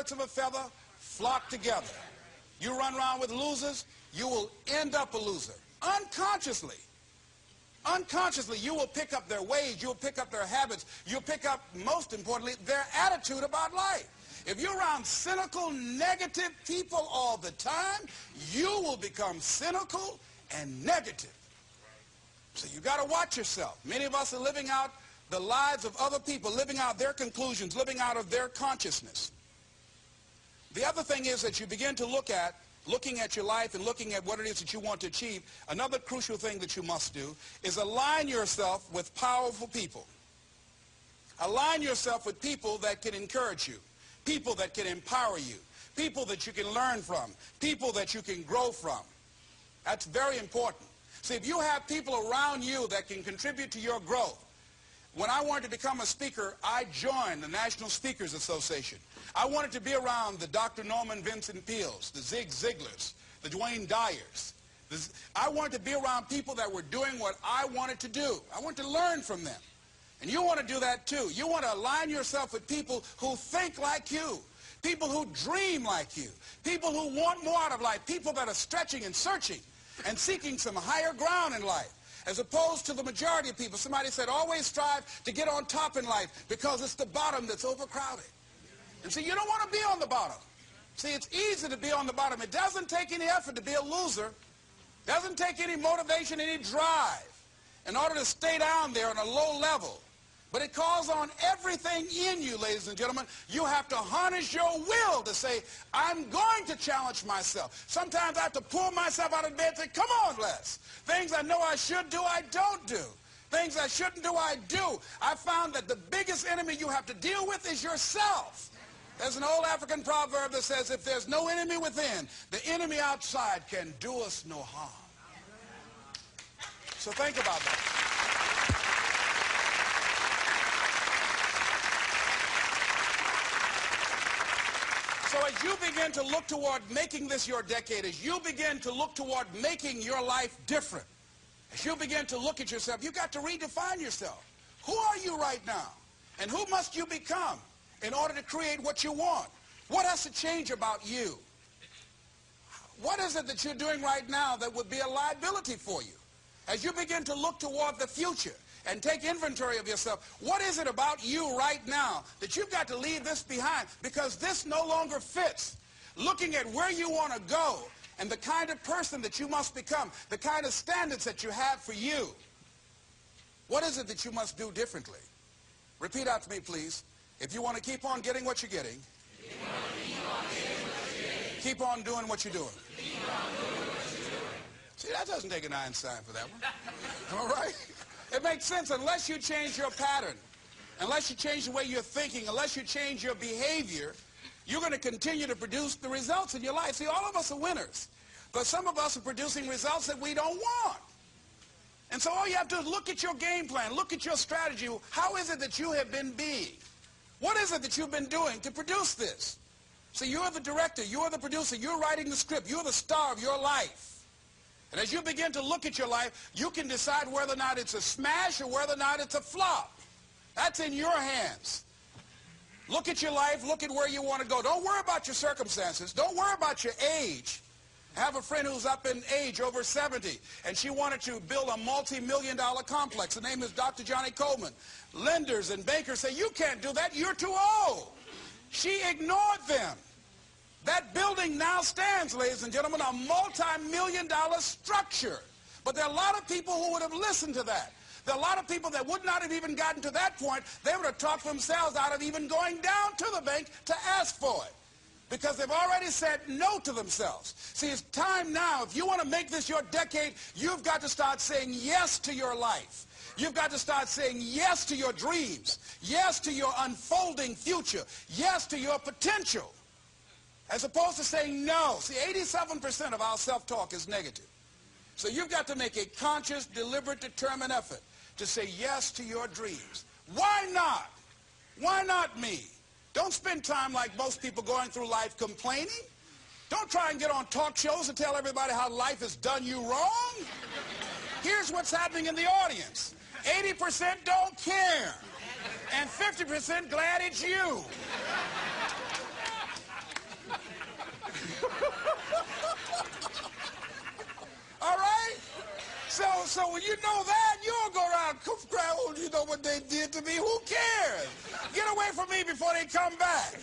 birds of a feather flock together. You run around with losers, you will end up a loser. Unconsciously. Unconsciously, you will pick up their ways, you'll pick up their habits, you'll pick up, most importantly, their attitude about life. If you're around cynical, negative people all the time, you will become cynical and negative. So you got to watch yourself. Many of us are living out the lives of other people, living out their conclusions, living out of their consciousness. The other thing is that you begin to looking at your life and looking at what it is that you want to achieve. Another crucial thing that you must do is align yourself with powerful people. Align yourself with people that can encourage you, people that can empower you, people that you can learn from, people that you can grow from. That's very important. See, if you have people around you that can contribute to your growth. When I wanted to become a speaker, I joined the National Speakers Association. I wanted to be around the Dr. Norman Vincent Peales, the Zig Ziglars, the Dwayne Dyers. I wanted to be around people that were doing what I wanted to do. I wanted to learn from them. And you want to do that too. You want to align yourself with people who think like you, people who dream like you, people who want more out of life, people that are stretching and searching and seeking some higher ground in life. As opposed to the majority of people. Somebody said, always strive to get on top in life because it's the bottom that's overcrowded. And see, you don't want to be on the bottom. See, it's easy to be on the bottom. It doesn't take any effort to be a loser. It doesn't take any motivation, any drive in order to stay down there on a low level. But it calls on everything in you, ladies and gentlemen. You have to harness your will to say, I'm going to challenge myself. Sometimes I have to pull myself out of bed and say, come on, Les. Things I know I should do, I don't do. Things I shouldn't do, I do. I found that the biggest enemy you have to deal with is yourself. There's an old African proverb that says, if there's no enemy within, the enemy outside can do us no harm. So think about that. So as you begin to look toward making this your decade, as you begin to look toward making your life different, as you begin to look at yourself, you've got to redefine yourself. Who are you right now? And who must you become in order to create what you want? What has to change about you? What is it that you're doing right now that would be a liability for you? As you begin to look toward the future and take inventory of yourself, what is it about you right now that you've got to leave this behind because this no longer fits? Looking at where you want to go and the kind of person that you must become, the kind of standards that you have for you. What is it that you must do differently? Repeat out to me, please. If you want to keep on getting what you're getting, keep on doing what you're doing. See, that doesn't take an Einstein for that one. All right? It makes sense unless you change your pattern, unless you change the way you're thinking, unless you change your behavior, you're going to continue to produce the results in your life. See, all of us are winners, but some of us are producing results that we don't want. And so all you have to do is look at your game plan, look at your strategy. How is it that you have been being? What is it that you've been doing to produce this? See, you're the director, you're the producer, you're writing the script, you're the star of your life. And as you begin to look at your life, you can decide whether or not it's a smash or whether or not it's a flop. That's in your hands. Look at your life, look at where you want to go. Don't worry about your circumstances. Don't worry about your age. I have a friend who's up in age, over 70, and she wanted to build a multi-million-dollar complex. The name is Dr. Johnny Coleman. Lenders and bankers say, you can't do that, you're too old. She ignored them. That building now stands, ladies and gentlemen, a multi-million-dollar structure. But there are a lot of people who would have listened to that. There are a lot of people that would not have even gotten to that point. They would have talked themselves out of even going down to the bank to ask for it, because they've already said no to themselves. See, it's time now. If you want to make this your decade, you've got to start saying yes to your life. You've got to start saying yes to your dreams, yes to your unfolding future, yes to your potential, as opposed to saying no. See, 87% of our self-talk is negative. So you've got to make a conscious, deliberate, determined effort to say yes to your dreams. Why not? Why not me? Don't spend time like most people going through life complaining. Don't try and get on talk shows and tell everybody how life has done you wrong. Here's what's happening in the audience. 80% don't care, and 50% glad it's you. know what they did to me. Who cares? Get away from me before they come back.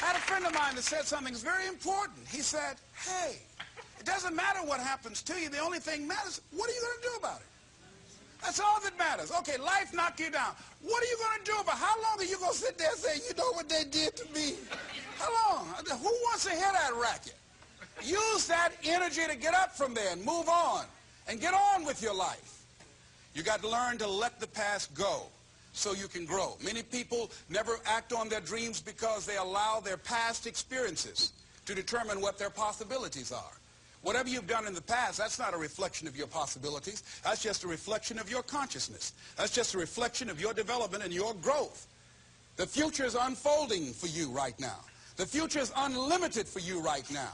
I had a friend of mine that said something that's very important. He said, hey, it doesn't matter what happens to you. The only thing matters, what are you going to do about it? That's all that matters. Okay, life knocked you down. What are you going to do about it? How long are you going to sit there and say, you know what they did to me? How long? Who wants to hear that racket? Use that energy to get up from there and move on and get on with your life. You got to learn to let the past go so you can grow. Many people never act on their dreams because they allow their past experiences to determine what their possibilities are. Whatever you've done in the past, that's not a reflection of your possibilities. That's just a reflection of your consciousness. That's just a reflection of your development and your growth. The future is unfolding for you right now. The future is unlimited for you right now.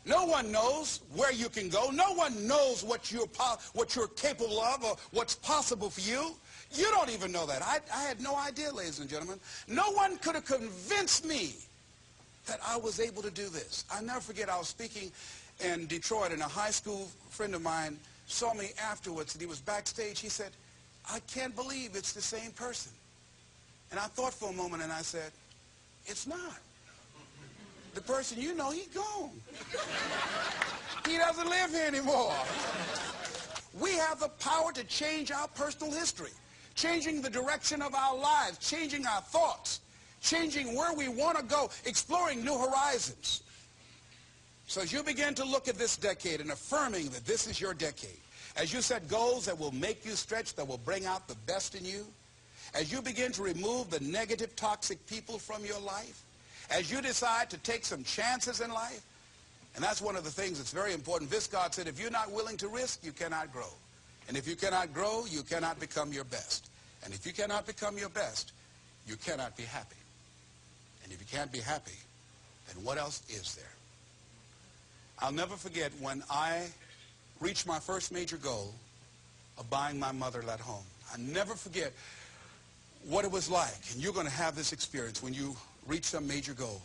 No one knows where you can go. No one knows what you're capable of or what's possible for you. You don't even know that. I had no idea, ladies and gentlemen. No one could have convinced me that I was able to do this. I'll never forget, I was speaking in Detroit, and a high school friend of mine saw me afterwards, and he was backstage. He said, I can't believe it's the same person. And I thought for a moment, and I said, it's not. The person you know, he's gone. He doesn't live here anymore. We have the power to change our personal history, changing the direction of our lives, changing our thoughts, changing where we want to go, exploring new horizons. So as you begin to look at this decade and affirming that this is your decade, as you set goals that will make you stretch, that will bring out the best in you, as you begin to remove the negative, toxic people from your life, as you decide to take some chances in life, and that's one of the things that's very important. Viscard said, if you're not willing to risk, you cannot grow. And if you cannot grow, you cannot become your best. And if you cannot become your best, you cannot be happy. And if you can't be happy, then what else is there? I'll never forget when I reached my first major goal of buying my mother that home. I'll never forget what it was like, and you're going to have this experience when you reach some major goal.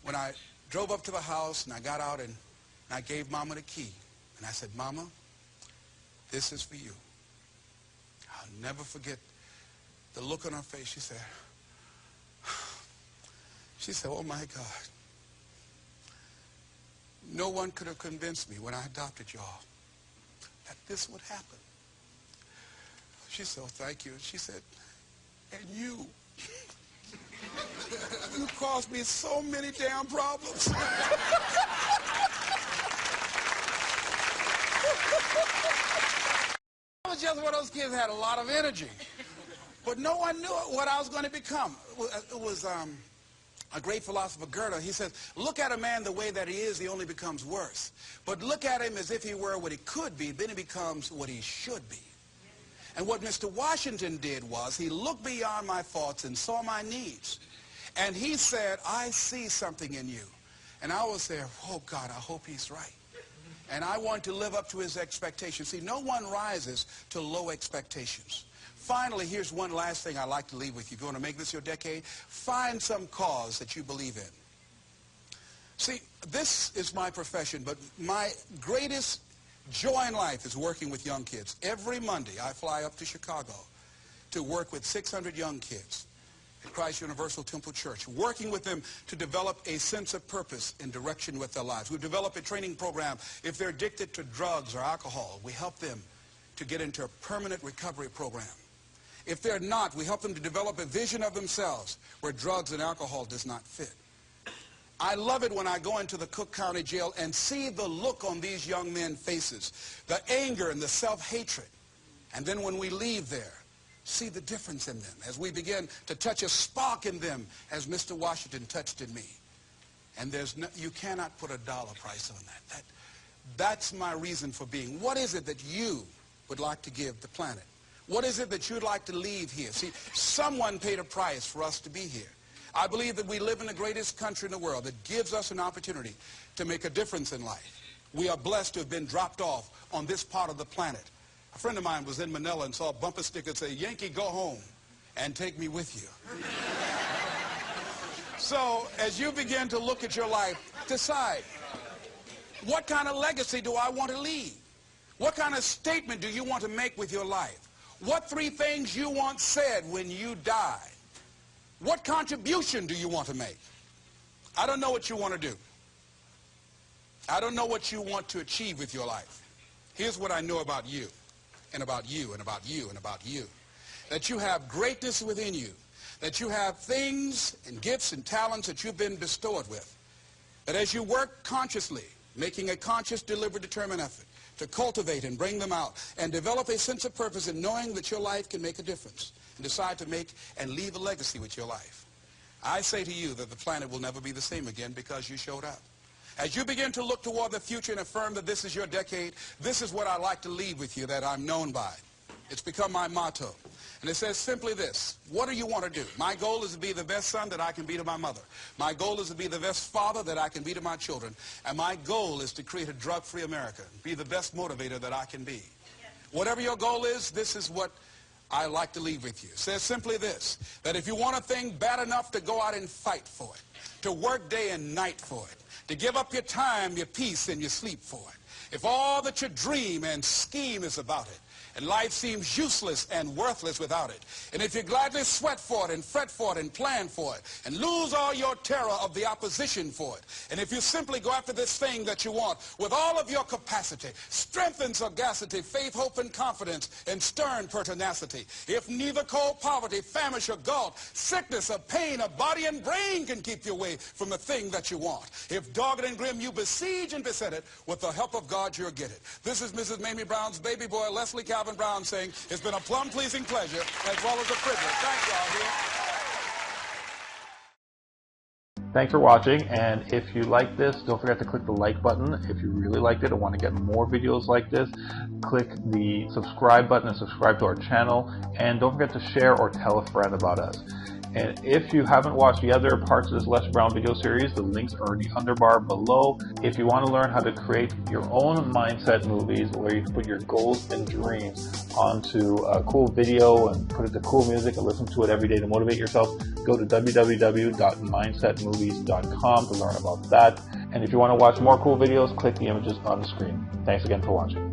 When I drove up to the house and I got out and I gave Mama the key, and I said, Mama, this is for you. I'll never forget the look on her face. She said, oh my God. No one could have convinced me when I adopted y'all that this would happen. She said, oh, thank you. She said, and you caused me so many damn problems. I was just one of those kids that had a lot of energy. But no one knew what I was going to become. It was a great philosopher, Goethe. He says, look at a man the way that he is, he only becomes worse. But look at him as if he were what he could be, then he becomes what he should be. And what Mr. Washington did was he looked beyond my faults and saw my needs. And he said, I see something in you. And I was there, oh God, I hope he's right. And I want to live up to his expectations. See, no one rises to low expectations. Finally, here's one last thing I'd like to leave with you. If you want to make this your decade, find some cause that you believe in. See, this is my profession, but my greatest joy in life is working with young kids. Every Monday, I fly up to Chicago to work with 600 young kids at Christ Universal Temple Church, working with them to develop a sense of purpose and direction with their lives. We develop a training program. If they're addicted to drugs or alcohol, we help them to get into a permanent recovery program. If they're not, we help them to develop a vision of themselves where drugs and alcohol does not fit. I love it when I go into the Cook County Jail and see the look on these young men's faces, the anger and the self-hatred. And then when we leave there, see the difference in them as we begin to touch a spark in them as Mr. Washington touched in me. And you cannot put a dollar price on that. That's my reason for being. What is it that you would like to give the planet? What is it that you'd like to leave here? See, someone paid a price for us to be here. I believe that we live in the greatest country in the world that gives us an opportunity to make a difference in life. We are blessed to have been dropped off on this part of the planet. A friend of mine was in Manila and saw a bumper sticker that said, Yankee, go home and take me with you. So as you begin to look at your life, Decide. What kind of legacy do I want to leave? What kind of statement do you want to make with your life? What 3 things you want said when you die? What contribution do you want to make? I don't know what you want to do. I don't know what you want to achieve with your life. Here's what I know about you, and about you, and about you, and about you. That you have greatness within you. That you have things and gifts and talents that you've been bestowed with. That as you work consciously, making a conscious, deliberate, determined effort to cultivate and bring them out and develop a sense of purpose in knowing that your life can make a difference and decide to make and leave a legacy with your life. I say to you that the planet will never be the same again because you showed up. As you begin to look toward the future and affirm that this is your decade, this is what I like to leave with you that I'm known by. It's become my motto. And it says simply this: what do you want to do? My goal is to be the best son that I can be to my mother. My goal is to be the best father that I can be to my children. And my goal is to create a drug-free America, be the best motivator that I can be. Whatever your goal is, this is what I like to leave with you. It says simply this, that if you want a thing bad enough to go out and fight for it, to work day and night for it, to give up your time, your peace, and your sleep for it, if all that you dream and scheme is about it, and life seems useless and worthless without it, and if you gladly sweat for it and fret for it and plan for it and lose all your terror of the opposition for it, and if you simply go after this thing that you want with all of your capacity, strength and sagacity, faith, hope, and confidence, and stern pertinacity, if neither cold poverty, famish, or gulf, sickness, or pain, of body and brain can keep you away from the thing that you want, if dogged and grim you besiege and beset it, with the help of God you'll get it. This is Mrs. Mamie Brown's baby boy, Leslie Calvin Brown, saying it's been a plum-pleasing pleasure as well as a privilege. Thank y'all. Thanks for watching, and if you like this, don't forget to click the like button. If you really liked it and want to get more videos like this, click the subscribe button and subscribe to our channel, and don't forget to share or tell a friend about us. And if you haven't watched the other parts of this Les Brown video series, the links are in the underbar below. If you want to learn how to create your own mindset movies where you can put your goals and dreams onto a cool video and put it to cool music and listen to it every day to motivate yourself, go to www.mindsetmovies.com to learn about that. And if you want to watch more cool videos, click the images on the screen. Thanks again for watching.